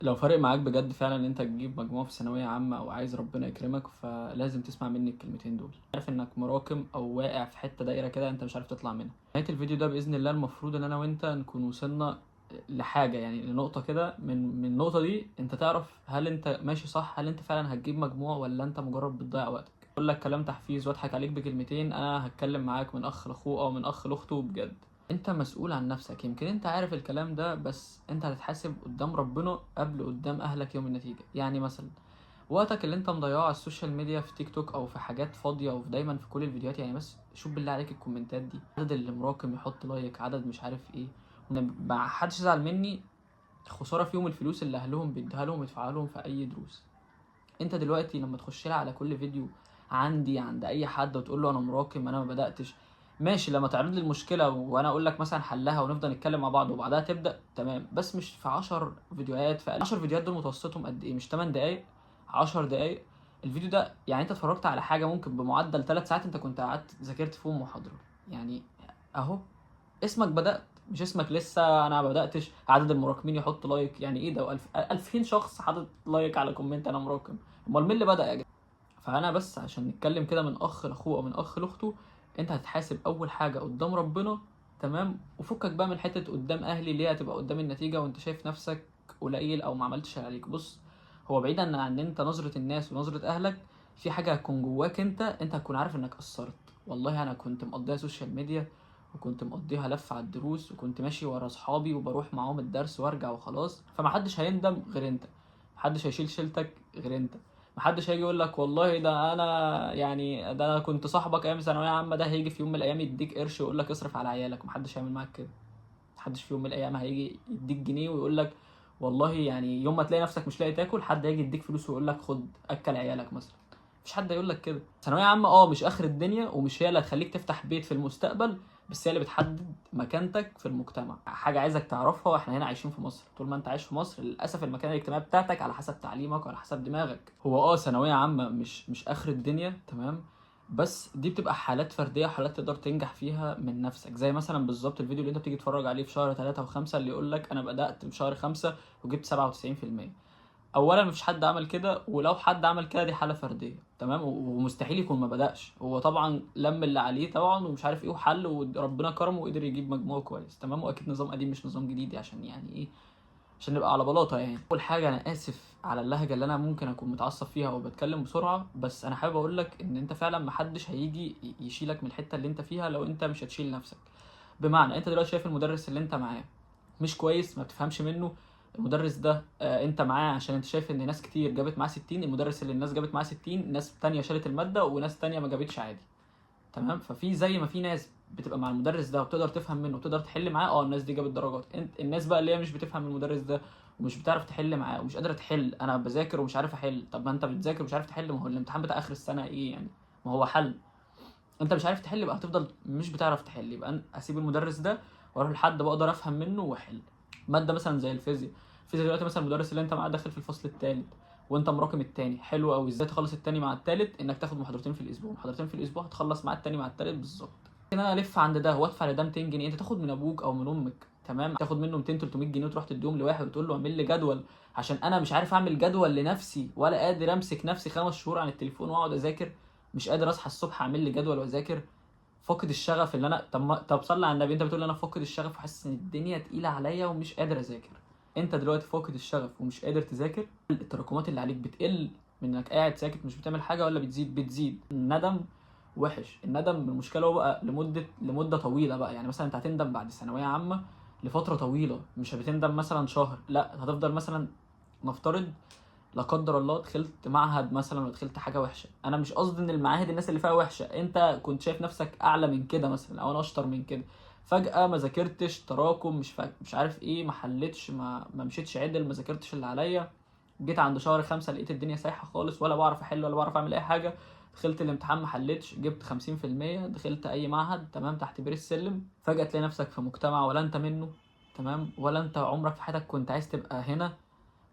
لو فارق معاك بجد فعلا ان انت تجيب مجموع في ثانويه عامه او عايز ربنا يكرمك، فلازم تسمع مني الكلمتين دول. عارف انك مراكم او واقع في حته دايره كده انت مش عارف تطلع منها. نهايه الفيديو ده باذن الله المفروض ان انا وانت نكون وصلنا لحاجه، يعني لنقطه كده. من النقطه دي انت تعرف هل انت ماشي صح، هل انت فعلا هتجيب مجموع ولا انت مجرد بتضيع وقتك. اقول لك كلام تحفيز واضحك عليك بكلمتين، انا هتكلم معاك من اخ لاخوه او من اخ لاخته بجد. انت مسؤول عن نفسك. يمكن انت عارف الكلام ده، بس انت هتتحاسب قدام ربنا قبل قدام اهلك يوم النتيجة. يعني مثلا وقتك اللي انت مضيعه على السوشيال ميديا، في تيك توك او في حاجات فاضية، وفي دايما في كل الفيديوهات. يعني بس شوف بالله عليك الكومنتات دي، عدد اللي مراكم يحط لايك، عدد مش عارف ايه. ما حدش يزعل مني، خسارة فيهم الفلوس اللي اهلهم بيديها لهم يدفعها لهم في اي دروس. انت دلوقتي لما تخش لها على كل فيديو عند اي حد وتقول له انا مراكم انا ما بداتش، ماشي. لما تعرض لي المشكله وانا اقول لك مثلا حلها ونفضل نتكلم مع بعض وبعدها تبدا تمام، بس مش في 10 فيديوهات. في 10 فيديوهات دول متوسطهم قد ايه؟ مش 8 دقائق، 10 دقائق. الفيديو ده يعني انت اتفرجت على حاجه ممكن بمعدل 3 ساعات انت كنت قعدت ذاكرت فيهم محاضره. يعني اهو اسمك بدأت، مش اسمك لسه انا ما بدأتش. عدد المراكمين يحط لايك، يعني ايه ده؟ 2000 شخص حاطط لايك على كومنت انا مراكم. امال مين اللي بدأ يا جدع؟ فانا بس عشان نتكلم كده من اخ لاخوه او من اخ لاخته، انت هتحاسب اول حاجه قدام ربنا، تمام؟ وفكك بقى من حته قدام اهلي اللي هي هتبقى قدام النتيجه وانت شايف نفسك قليل او ما عملتش اللي عليك. بص، هو بعيدا عن ان انت نظره الناس ونظره اهلك، في حاجه هتكون جواك انت هتكون عارف انك قصرت. والله انا كنت مقضيها سوشيال ميديا، وكنت مقضيها لف على الدروس، وكنت ماشي ورا اصحابي وبروح معاهم الدرس وارجع وخلاص. فمحدش هيندم غير انت، محدش هيشيل شيلتك غير انت. محدش هيجي يقول لك والله ده انا يعني ده انا كنت صاحبك ايام ثانويه عامه. ده هيجي في يوم من الايام يديك قرش ويقول لك اصرف على عيالك. محدش هيعمل معاك كده. محدش في يوم من الايام هيجي يديك جنيه ويقول لك والله، يعني يوم ما تلاقي نفسك مش لاقي تاكل حد هيجي يديك فلوس ويقول لك خد اكل عيالك مثلا. مفيش حد هيقول لك كده. ثانويه عامه مش اخر الدنيا، ومش هي اللي هتخليك تفتح بيت في المستقبل، بس هي اللي بتحدد مكانتك في المجتمع. حاجه عايزك تعرفها، احنا هنا عايشين في مصر. طول ما انت عايش في مصر للاسف المكانه الاجتماعيه بتاعتك على حسب تعليمك وعلى حسب دماغك. هو ثانويه عامه مش اخر الدنيا، تمام؟ بس دي بتبقى حالات فرديه، حالات تقدر تنجح فيها من نفسك. زي مثلا بالظبط الفيديو اللي انت بتيجي تتفرج عليه في شهر 3 و5 اللي يقول لك انا بدات في شهر 5 وجبت 97%. اولا مفيش حد عمل كده، ولو حد عمل كده دي حاله فرديه، تمام؟ ومستحيل يكون ما بداش. هو طبعا لم اللي عليه طبعا ومش عارف ايه وحل وربنا كرمه وقدر يجيب مجموع كويس، تمام؟ واكيد نظام قديم مش نظام جديد، عشان يعني ايه؟ عشان نبقى على بلاطه. يعني اول حاجه انا اسف على اللهجه اللي انا ممكن اكون متعصب فيها او بتكلم بسرعه، بس انا حابب اقول لك ان انت فعلا محدش هيجي يشيلك من الحته اللي انت فيها لو انت مش هتشيل نفسك. بمعنى انت دلوقتي شايف المدرس اللي انت معاه مش كويس، ما بتفهمش منه. المدرس ده انت معاه عشان انت شايف ان ناس كتير جابت معاه 60. المدرس اللي الناس جابت معاه 60 ناس تانية شالت المادة وناس تانية ما جابتش عادي، تمام؟ ففي زي ما في ناس بتبقى مع المدرس ده وبتقدر تفهم منه وتقدر تحل معاه، الناس دي جابت درجات. انت الناس بقى اللي هي مش بتفهم المدرس ده ومش بتعرف تحل معاه ومش قادره تحل. انا بذاكر ومش عارف احل. طب ما انت بتذاكر ومش عارف تحل، ما هو الامتحان بتاع اخر السنه ايه يعني؟ ما هو حل. انت مش عارف تحل يبقى هتفضل مش بتعرف تحل. يبقى انا اسيب المدرس ده واروح لحد بقدر افهم منه واحل. ماده مثلا زي الفيزياء. الفيزياء دلوقتي مثلا المدرس اللي انت معاه داخل في الفصل الثالث وانت مراكم التاني، حلو قوي. ازاي تخلص التاني مع التالت؟ انك تاخد محاضرتين في الاسبوع. محاضرتين في الاسبوع هتخلص مع التاني مع التالت بالظبط. ان انا الف عند ده وادفع لده 200 جنيه. انت تاخد من ابوك او من امك، تمام؟ تاخد منه 200 300 جنيه وتروح تديهم لواحد وتقول له اعمل لي جدول، عشان انا مش عارف اعمل جدول لنفسي ولا قادر امسك نفسي 5 شهور عن التليفون واقعد اذاكر. مش قادر اصحى الصبح اعمل لي جدول واذاكر. فاقد الشغف اللي انا طب صلي على النبي. انت بتقول انا فاقد الشغف وحاسس ان الدنيا تقيله عليا ومش قادر اذاكر. انت دلوقتي فاقد الشغف ومش قادر تذاكر. التراكمات اللي عليك بتقل من انك قاعد ساكت مش بتعمل حاجه، ولا بتزيد؟ بتزيد. الندم وحش. الندم المشكله هو بقى لمده طويله بقى. يعني مثلا انت هتندم بعد ثانويه عامه لفتره طويله، مش هتندم مثلا شهر، لا هتفضل مثلا نفترض لا قدر الله دخلت معهد مثلا ودخلت حاجه وحشه. انا مش قصدي ان المعاهد الناس اللي فيها وحشه، انت كنت شايف نفسك اعلى من كده مثلا او انا اشطر من كده، فجاه ما ذاكرتش، تراكم، مش عارف ايه، ما حلتش، ما مشيتش عدل، ما ذاكرتش اللي عليا. جيت عند شهر 5 لقيت الدنيا سايحه خالص، ولا بعرف احل ولا بعرف اعمل اي حاجه. دخلت الامتحان ما حلتش، جبت 50%، دخلت اي معهد تمام تحت بير السلم. فجاه تلاقي نفسك في مجتمع ولا انت منه، تمام؟ ولا انت عمرك في حياتك كنت عايز تبقى هنا.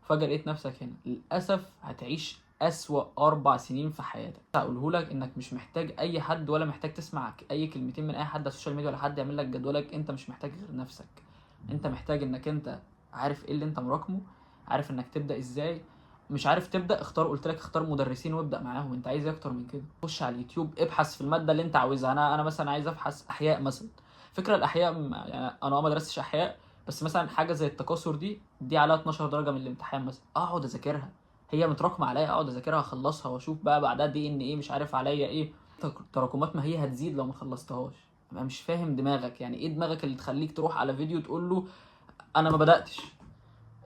فجأة لقيت نفسك هنا. للأسف هتعيش أسوأ 4 سنين في حياتك. هقوله لك إنك مش محتاج أي حد، ولا محتاج تسمع أي كلمتين من أي حد على السوشيال ميديا، ولا حد يعمل لك جدولك. أنت مش محتاج غير نفسك. أنت محتاج إنك أنت عارف إيه اللي أنت مراكمه، عارف انك تبدا ازاي. مش عارف تبدا، قلت لك اختار مدرسين وابدا معاهم. انت عايز ايه اكتر من كده؟ خش على اليوتيوب ابحث في الماده اللي انت عاوزها. انا مثلا عايز ابحث احياء مثلا. فكره الاحياء يعني انا ما درستش احياء، بس مثلا حاجه زي التكاثر دي عليها 12 درجه من الامتحان مثلا، اقعد اذاكرها. هي متراكمه عليا، اقعد اذاكرها اخلصها واشوف بقى بعدها دي ان ايه مش عارف عليا ايه تراكمات. ما هي هتزيد لو ما خلصتهاش. انا مش فاهم دماغك، يعني ايه دماغك اللي تخليك تروح على فيديو تقول له انا ما بداتش؟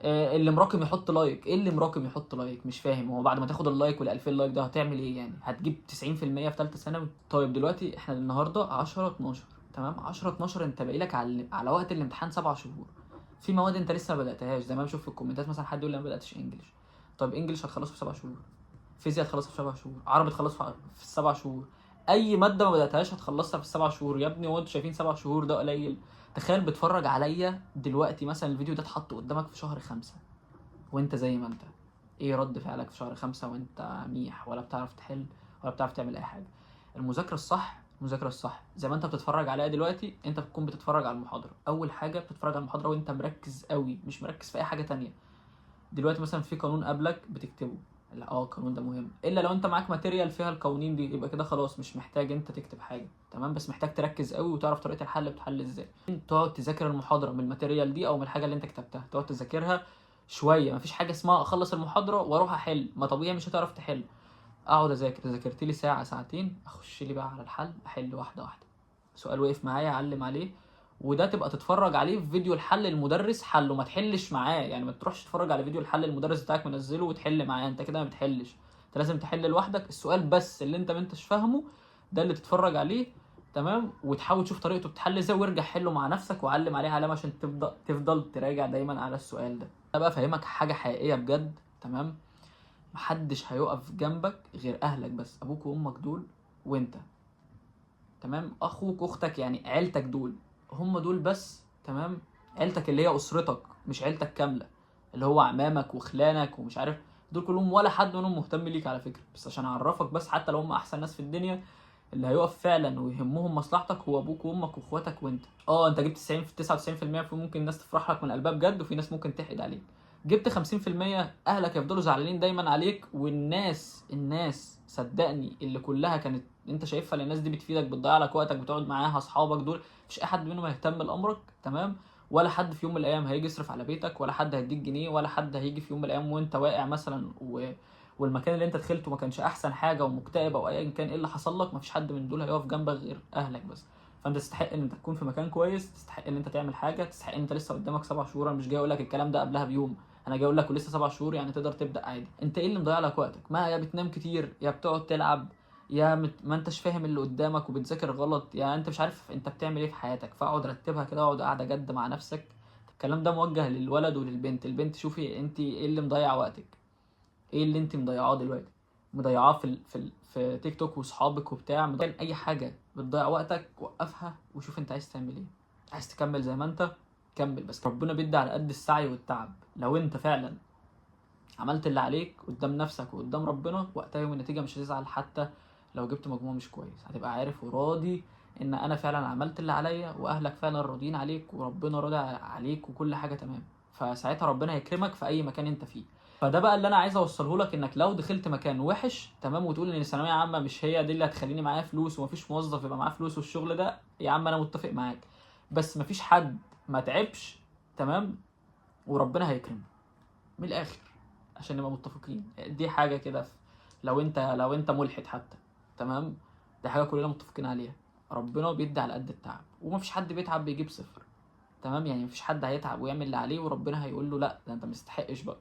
اللي مراكم يحط لايك. ايه اللي مراكم يحط لايك؟ مش فاهم. هو بعد ما تاخد اللايك وال2000 لايك ده هتعمل ايه يعني؟ هتجيب 90% في ثالثه ثانوي؟ طيب دلوقتي احنا النهارده 10 12 تمام، 10 12 انت باقي لك على وقت الامتحان 7 شهور. في مواد انت لسه ما بداتهاش، زي ما بشوف في الكومنتات مثلا حد يقول لي انا ما بداتش انجلش. طب انجلش هتخلصه في 7 شهور، فيزياء هتخلصها في 7 شهور، عربي تخلصها في 7 شهور. اي ماده ما بداتهاش هتخلصها في 7 شهور يا ابني. هو انتوا شايفين 7 شهور ده قليل؟ تخيل بتفرج عليا دلوقتي مثلا الفيديو ده اتحط قدامك في شهر 5 وانت زي ما انت. ايه رد فعلك في شهر 5 وانت ميح ولا بتعرف تحل ولا بتعرف تعمل اي حاجه؟ المذاكره الصح زي ما انت بتتفرج عليها دلوقتي، انت بتكون بتتفرج على المحاضره. اول حاجه بتتفرج على المحاضره وانت مركز قوي، مش مركز في اي حاجه تانية. دلوقتي مثلا في قانون قبلك بتكتبه، لا القانون ده مهم. الا لو انت معاك ماتيريال فيها القوانين دي، يبقى كده خلاص مش محتاج انت تكتب حاجه، تمام. بس محتاج تركز قوي وتعرف طريقه الحل بتحل ازاي. تقعد تذاكر المحاضره من الماتيريال دي او من الحاجه اللي انت كتبتها، تقعد تذاكرها شويه. مفيش حاجه اسمها اخلص المحاضره واروح احل، ما طبيعي مش هتعرف تحل. اقعد اذاكر، ذاكرت لي ساعه ساعتين، اخش لي بقى على الحل، احل واحده واحده. سؤال وقف معايا اعلم عليه. وده تبقى تتفرج عليه في فيديو الحل المدرس حله، ما تحلش معاه. يعني ما تروحش تتفرج على فيديو الحل المدرس بتاعك منزله وتحل معاه، انت كده ما بتحلش. انت لازم تحل لوحدك السؤال بس اللي انت ما انتش فاهمه، ده اللي تتفرج عليه، تمام. وتحاول تشوف طريقته بتحل ازاي وارجع حله مع نفسك وعلم عليه علامه عشان تفضل تراجع دايما على السؤال ده. انا بقى فاهمك حاجه حقيقيه بجد، تمام. محدش هيقف جنبك غير اهلك بس، ابوك وامك دول وانت، تمام. اخوك اختك يعني عيلتك دول، هم دول بس، تمام. عيلتك اللي هي اسرتك، مش عيلتك كامله، اللي هو عمامك وخلانك ومش عارف، دول كلهم ولا حد منهم مهتم ليك على فكره. بس عشان اعرفك بس، حتى لو هم احسن ناس في الدنيا، اللي هيقف فعلا ويهمهم مصلحتك هو ابوك وامك واخواتك وانت. انت جبت 90 في 99%، في ممكن الناس تفرح لك من قلبها بجد، وفي ناس ممكن تحقد عليك. جبت 50%، اهلك يفضلوا زعلانين دايما عليك. والناس صدقني اللي كلها كانت انت شايفها للناس دي بتفيدك، بتضيع لك وقتك، بتقعد معاها، اصحابك دول، مفيش اي حد منهم هيهتم لامرك، تمام. ولا حد في يوم من الايام هيجي يصرف على بيتك، ولا حد هيديك جنيه، ولا حد هيجي في يوم من الايام وانت واقع مثلا والمكان اللي انت دخلته ما كانش احسن حاجه ومكتئب او ايا كان ايه اللي حصل لك، مفيش حد من دول هيقف جنبك غير اهلك بس. فانت تستحق ان انت تكون في مكان كويس، تستحق ان انت تعمل حاجه، تستحق ان انت لسه قدامك 7 شهور. انا مش جاي اقول لك الكلام ده قبلها بيوم، انا جاي اقول لك ولسه 7 شهور يعني تقدر تبدا عادي. انت ايه اللي مضيع لك وقتك؟ ما يا بتنام كتير، يا بتقعد تلعب، ما انتش فاهم اللي قدامك وبتذاكر غلط، يا انت مش عارف انت بتعمل ايه في حياتك. فاقعد رتبها كده، اقعد قاعده جد مع نفسك. الكلام ده موجه للولد وللبنت. البنت شوفي انت ايه اللي مضيع وقتك، ايه اللي انت مضيعاه دلوقتي؟ مضيعاه في تيك توك واصحابك وبتاع، مضيع اي حاجه بتضيع وقتك، وقفها وشوف انت عايز تعمل ايه. عايز تكمل زي ما انت كمل، بس ربنا بيدي على قد السعي والتعب. لو انت فعلا عملت اللي عليك قدام نفسك وقدام ربنا، وقتها يوم النتيجه مش هتزعل. حتى لو جبت مجموع مش كويس هتبقى عارف وراضي ان انا فعلا عملت اللي عليا، واهلك فعلا راضيين عليك، وربنا راضي عليك، وكل حاجه تمام. فساعتها ربنا هيكرمك في اي مكان انت فيه. فده بقى اللي انا عايز اوصله لك، انك لو دخلت مكان وحش، تمام، وتقول ان الثانويه عامه مش هي دي اللي هتخليني معايا فلوس ومفيش موظف يبقى معاه فلوس والشغل ده، يا عم انا متفق معاك. بس مفيش حد ما تعبش، تمام، وربنا هيكرمه. من الاخر عشان نبقى متفقين، دي حاجه كده. لو انت ملحد حتى، تمام، دي حاجه كلنا متفقين عليها. ربنا بيدي على قد التعب، ومفيش حد بيتعب بيجيب صفر، تمام. يعني مفيش حد هيتعب ويعمل اللي عليه وربنا هيقول له لا ده انت مستحقش بقى،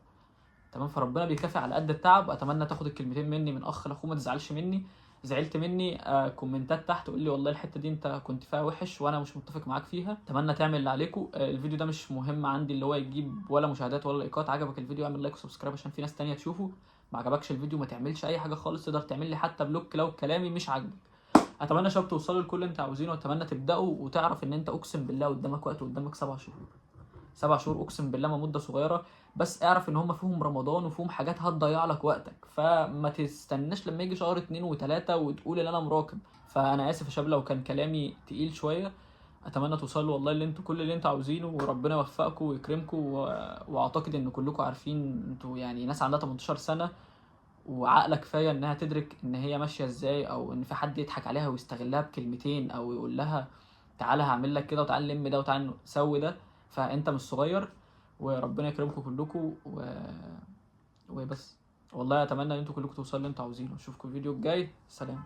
تمام. فربنا بيكافئ على قد التعب. اتمنى تاخد الكلمتين مني من اخ لاخوه، ما تزعلش مني. زعلت مني كومنتات تحت قول لي والله الحته دي انت كنت فيها وحش وانا مش متفق معاك فيها. اتمنى تعمل اللي عليكم. الفيديو ده مش مهم عندي اللي هو يجيب ولا مشاهدات ولا لايكات. عجبك الفيديو اعمل لايك وسبسكرايب عشان في ناس تانية تشوفه. ما عجبكش الفيديو ما تعملش اي حاجه خالص، تقدر تعمل لي حتى بلوك لو كلامي مش عاجبك. اتمنى شباب توصلوا لكل اللي انت عاوزينه، واتمنى تبداوا وتعرف ان انت اقسم بالله قدامك وقت، قدامك 7 شهور. 7 شهور اقسم بالله ما مده صغيره. بس اعرف ان هم فيهم رمضان وفيهم حاجات هتضيع لك وقتك، فما تستناش لما يجي شهر 2 و3 وتقول ان انا مراكم. فانا اسف يا شباب لو كان كلامي تقيل شويه، اتمنى توصلوا والله اللي انتوا كل اللي انتوا عاوزينه، وربنا يوفقكم ويكرمكم واعتقد ان كلكم عارفين انتوا يعني ناس عندها 18 سنة وعقلة كفاية انها تدرك ان هي ماشية ازاي، او ان في حد يضحك عليها ويستغلها بكلمتين، او يقول لها تعالى هعمل لك كده وتعالى لم ده وتعالى سوي ده. فانت مش صغير، وربنا يكرمكم كلكم وبس. والله اتمنى ان انتوا كلكم توصلوا اللي انتوا عاوزينه. اشوفكم الفيديو الجاي، سلام.